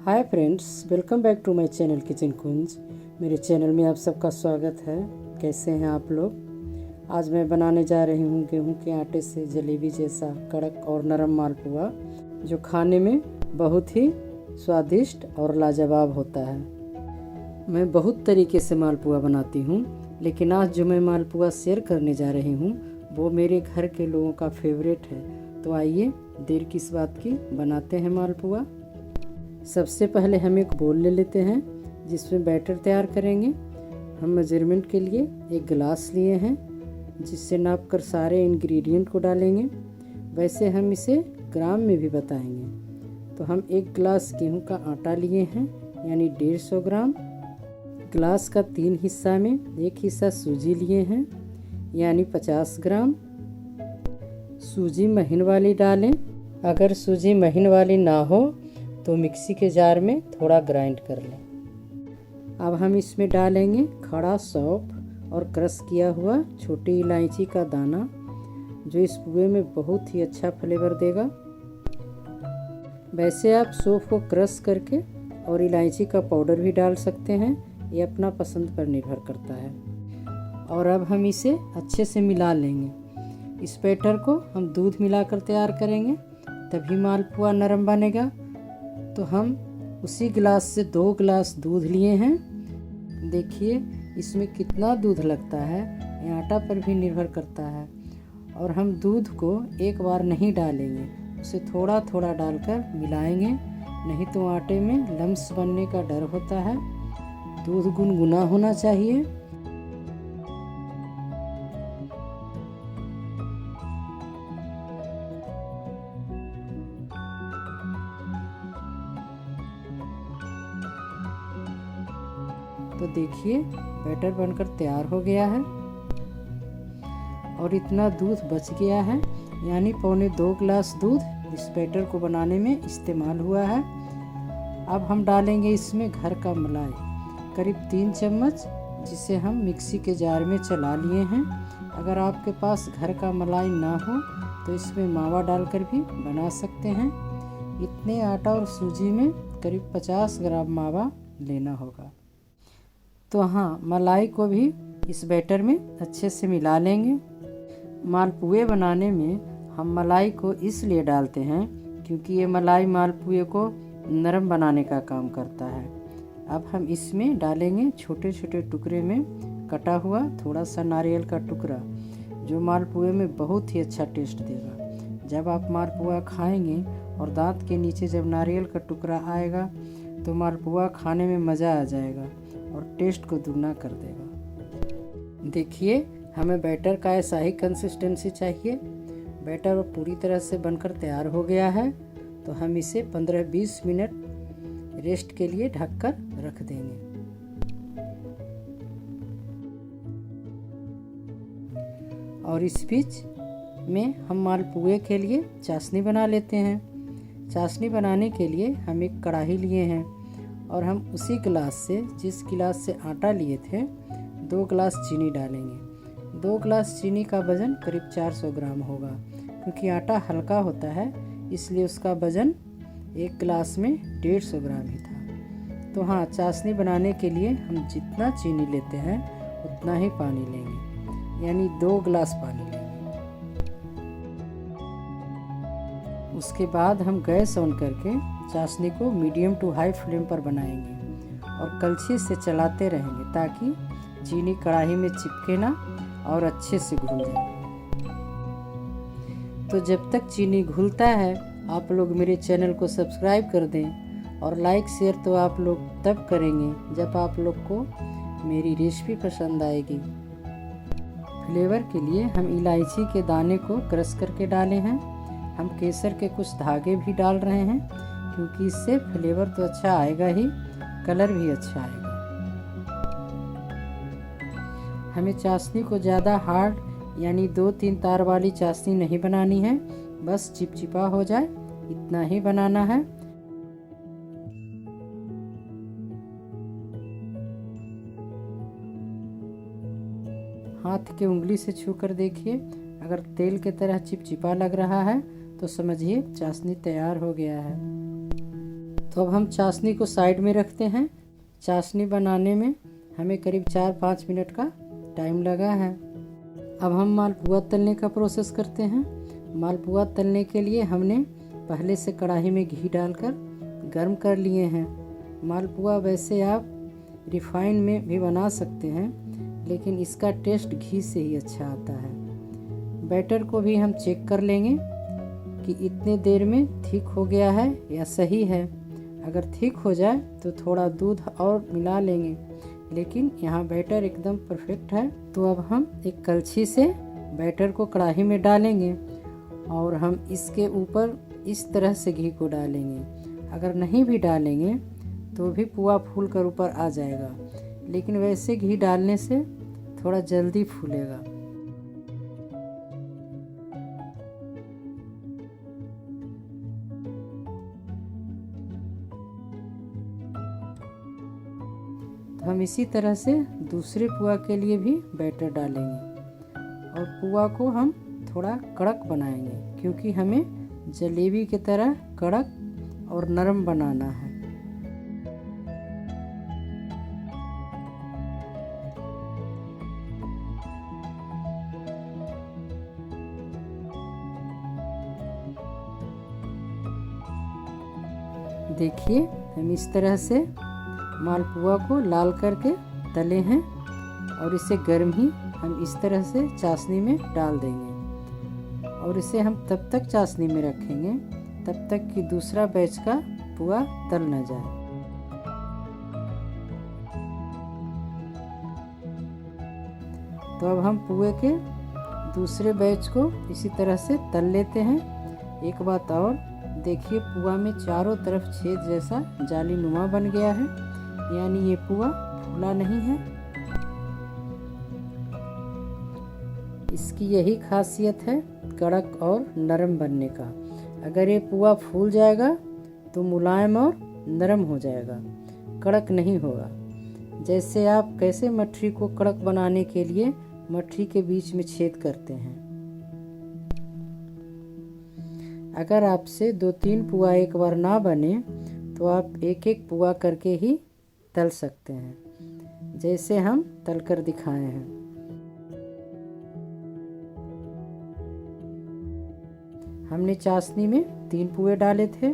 Hi friends, welcome back to my channel Kitchen Kunj. मेरे channel में आप सबका स्वागत है। कैसे हैं आप लोग? आज मैं बनाने जा रही हूँ गेहूं के आटे से जलेबी जैसा कड़क और नरम मालपुआ, जो खाने में बहुत ही स्वादिष्ट और लाजवाब होता है। मैं बहुत तरीके से मालपुआ बनाती हूँ, लेकिन आज जो मैं मालपुआ शेयर करने जा रही हूँ वो मेरे घर के लोगों का फेवरेट है। तो आइए देर किस बात की, बनाते हैं मालपुआ। सबसे पहले हम एक बोल ले लेते हैं जिसमें बैटर तैयार करेंगे। हम मेजरमेंट के लिए एक गिलास लिए हैं, जिससे नापकर सारे इंग्रेडिएंट को डालेंगे। वैसे हम इसे ग्राम में भी बताएंगे। तो हम एक गिलास गेहूं का आटा लिए हैं, यानी 150 ग्राम। गिलास का 3 हिस्सा में एक हिस्सा सूजी लिए हैं, यानी 50 ग्राम। सूजी महीन वाली डालें। अगर सूजी महीन वाली ना हो तो मिक्सी के जार में थोड़ा ग्राइंड कर लें। अब हम इसमें डालेंगे खड़ा सौंफ और क्रश किया हुआ छोटी इलायची का दाना, जो इस पुए में बहुत ही अच्छा फ्लेवर देगा। वैसे आप सौंफ को क्रश करके और इलायची का पाउडर भी डाल सकते हैं, ये अपना पसंद पर निर्भर करता है। और अब हम इसे अच्छे से मिला लेंगे। इस बैटर को हम दूध मिलाकर तैयार करेंगे, तभी मालपुआ नरम बनेगा। तो हम उसी गिलास से 2 गिलास दूध लिए हैं। देखिए इसमें कितना दूध लगता है, ये आटा पर भी निर्भर करता है। और हम दूध को एक बार नहीं डालेंगे, उसे थोड़ा थोड़ा डालकर मिलाएंगे, नहीं तो आटे में लम्स बनने का डर होता है। दूध गुनगुना होना चाहिए। तो देखिए बैटर बनकर तैयार हो गया है और इतना दूध बच गया है, यानी 1.25 गिलास दूध इस बैटर को बनाने में इस्तेमाल हुआ है। अब हम डालेंगे इसमें घर का मलाई, करीब 3 चम्मच, जिसे हम मिक्सी के जार में चला लिए हैं। अगर आपके पास घर का मलाई ना हो तो इसमें मावा डालकर भी बना सकते हैं। इतने आटा और सूजी में करीब 50 ग्राम मावा लेना होगा। तो हाँ, मलाई को भी इस बैटर में अच्छे से मिला लेंगे। मालपुए बनाने में हम मलाई को इसलिए डालते हैं क्योंकि ये मलाई मालपुए को नरम बनाने का काम करता है। अब हम इसमें डालेंगे छोटे छोटे टुकड़े में कटा हुआ थोड़ा सा नारियल का टुकड़ा, जो मालपुए में बहुत ही अच्छा टेस्ट देगा। जब आप मालपुआ खाएंगे और दांत के नीचे जब नारियल का टुकड़ा आएगा तो मालपुआ खाने में मज़ा आ जाएगा और टेस्ट को दुगना कर देगा। देखिए हमें बैटर का ऐसा ही कंसिस्टेंसी चाहिए। बैटर पूरी तरह से बनकर तैयार हो गया है, तो हम इसे 15-20 मिनट रेस्ट के लिए ढककर रख देंगे। और इस बीच में हम मालपुए के लिए चाशनी बना लेते हैं। चाशनी बनाने के लिए हम एक कढ़ाई लिए हैं और हम उसी गिलास से, जिस गिलास से आटा लिए थे, 2 गिलास चीनी डालेंगे। 2 गिलास चीनी का वज़न करीब 400 ग्राम होगा। क्योंकि आटा हल्का होता है इसलिए उसका वज़न एक गिलास में 150 ग्राम ही था। तो हाँ, चाशनी बनाने के लिए हम जितना चीनी लेते हैं उतना ही पानी लेंगे, यानी 2 गिलास पानी लेंगे। उसके बाद हम गैस ऑन करके चाशनी को मीडियम टू हाई फ्लेम पर बनाएंगे और कलछी से चलाते रहेंगे ताकि चीनी कढ़ाई में चिपके ना और अच्छे से घुल जाए। तो जब तक चीनी घुलता है आप लोग मेरे चैनल को सब्सक्राइब कर दें, और लाइक शेयर तो आप लोग तब करेंगे जब आप लोग को मेरी रेसिपी पसंद आएगी। फ्लेवर के लिए हम इलायची के दाने को क्रश करके डाले हैं। हम केसर के कुछ धागे भी डाल रहे हैं, क्योंकि इससे फ्लेवर तो अच्छा आएगा ही, कलर भी अच्छा आएगा। हमें चाशनी को ज़्यादा हार्ड यानी 2-3 तार वाली चाशनी नहीं बनानी है, बस चिपचिपा हो जाए इतना ही बनाना है। हाथ के उंगली से छूकर देखिए, अगर तेल की तरह चिपचिपा लग रहा है तो समझिए चाशनी तैयार हो गया है। तो अब हम चाशनी को साइड में रखते हैं। चाशनी बनाने में हमें करीब 4-5 मिनट का टाइम लगा है। अब हम मालपुआ तलने का प्रोसेस करते हैं। मालपुआ तलने के लिए हमने पहले से कढ़ाई में घी डालकर गर्म कर लिए हैं। मालपुआ वैसे आप रिफाइन में भी बना सकते हैं, लेकिन इसका टेस्ट घी से ही अच्छा आता है। बैटर को भी हम चेक कर लेंगे कि इतने देर में थिक हो गया है या सही है। अगर थिक हो जाए तो थोड़ा दूध और मिला लेंगे, लेकिन यहाँ बैटर एकदम परफेक्ट है। तो अब हम एक कलछी से बैटर को कढ़ाई में डालेंगे और हम इसके ऊपर इस तरह से घी को डालेंगे। अगर नहीं भी डालेंगे तो भी पुआ फूल कर ऊपर आ जाएगा, लेकिन वैसे घी डालने से थोड़ा जल्दी फूलेगा। तो हम इसी तरह से दूसरे पुआ के लिए भी बैटर डालेंगे और पुआ को हम थोड़ा कड़क बनाएंगे, क्योंकि हमें जलेबी की तरह कड़क और नरम बनाना है। देखिए, हम इस तरह से मालपुआ को लाल करके तले हैं और इसे गर्म ही हम इस तरह से चाशनी में डाल देंगे और इसे हम तब तक चाशनी में रखेंगे तब तक कि दूसरा बैच का पुआ तल न जाए। तो अब हम पुए के दूसरे बैच को इसी तरह से तल लेते हैं। एक बात और देखिए, पुआ में चारों तरफ छेद जैसा जाली नुमा बन गया है, यानी ये पुआ फूला नहीं है। इसकी यही खासियत है कड़क और नरम बनने का। अगर ये पुआ फूल जाएगा तो मुलायम और नरम हो जाएगा, कड़क नहीं होगा। जैसे आप कैसे मठरी को कड़क बनाने के लिए मठरी के बीच में छेद करते हैं। अगर आपसे 2-3 पुआ एक बार ना बने तो आप एक एक पुआ करके ही तल सकते हैं, जैसे हम तल कर दिखाए हैं। हमने चाशनी में 3 पुए डाले थे,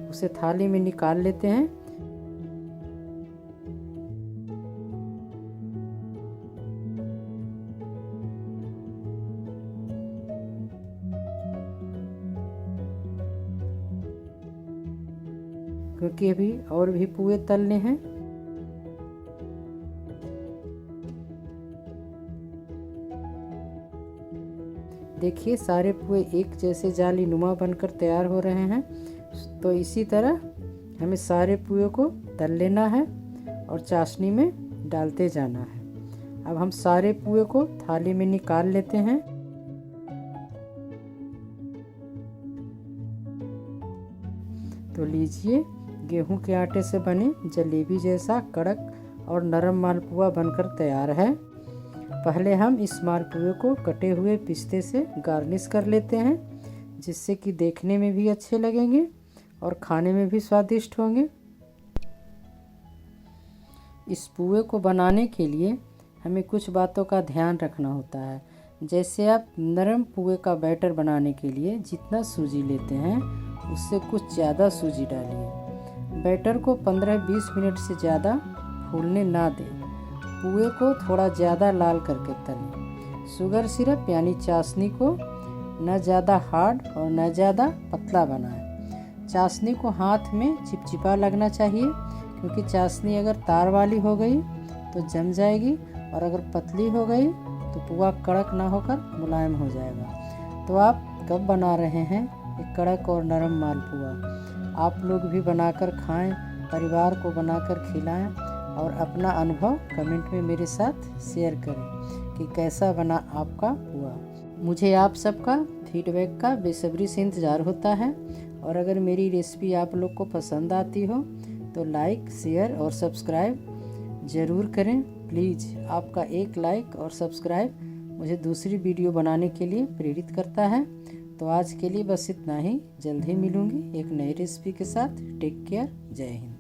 उसे थाली में निकाल लेते हैं। क्योंकि अभी और भी पुए तलने हैं। देखिए, सारे पुए एक जैसे जाली नुमा बनकर तैयार हो रहे हैं। तो इसी तरह हमें सारे पुए को तल लेना है और चाशनी में डालते जाना है। अब हम सारे पुए को थाली में निकाल लेते हैं। तो लीजिए, गेहूं के आटे से बने जलेबी जैसा कड़क और नरम मालपुआ बनकर तैयार है। पहले हम इस मालपुए को कटे हुए पिस्ते से गार्निश कर लेते हैं, जिससे कि देखने में भी अच्छे लगेंगे और खाने में भी स्वादिष्ट होंगे। इस पुए को बनाने के लिए हमें कुछ बातों का ध्यान रखना होता है। जैसे आप नरम पुए का बैटर बनाने के लिए जितना सूजी लेते हैं उससे कुछ ज़्यादा सूजी डालिए। बैटर को 15-20 मिनट से ज़्यादा फूलने ना दें। पुए को थोड़ा ज़्यादा लाल करके तलें। शुगर सिरप यानी चाशनी को न ज़्यादा हार्ड और न ज़्यादा पतला बनाएं। चाशनी को हाथ में चिपचिपा लगना चाहिए, क्योंकि चाशनी अगर तार वाली हो गई तो जम जाएगी और अगर पतली हो गई तो पुआ कड़क ना होकर मुलायम हो जाएगा। तो आप कब बना रहे हैं एक कड़क और नरम मालपुआ? आप लोग भी बनाकर खाएं, परिवार को बनाकर खिलाएं और अपना अनुभव कमेंट में मेरे साथ शेयर करें कि कैसा बना आपका पुआ। मुझे आप सबका फीडबैक का बेसब्री से इंतज़ार होता है। और अगर मेरी रेसिपी आप लोग को पसंद आती हो तो लाइक, शेयर और सब्सक्राइब ज़रूर करें। प्लीज़, आपका एक लाइक और सब्सक्राइब मुझे दूसरी वीडियो बनाने के लिए प्रेरित करता है। तो आज के लिए बस इतना ही। जल्द ही मिलूँगी एक नई रेसिपी के साथ। Take care. जय हिंद।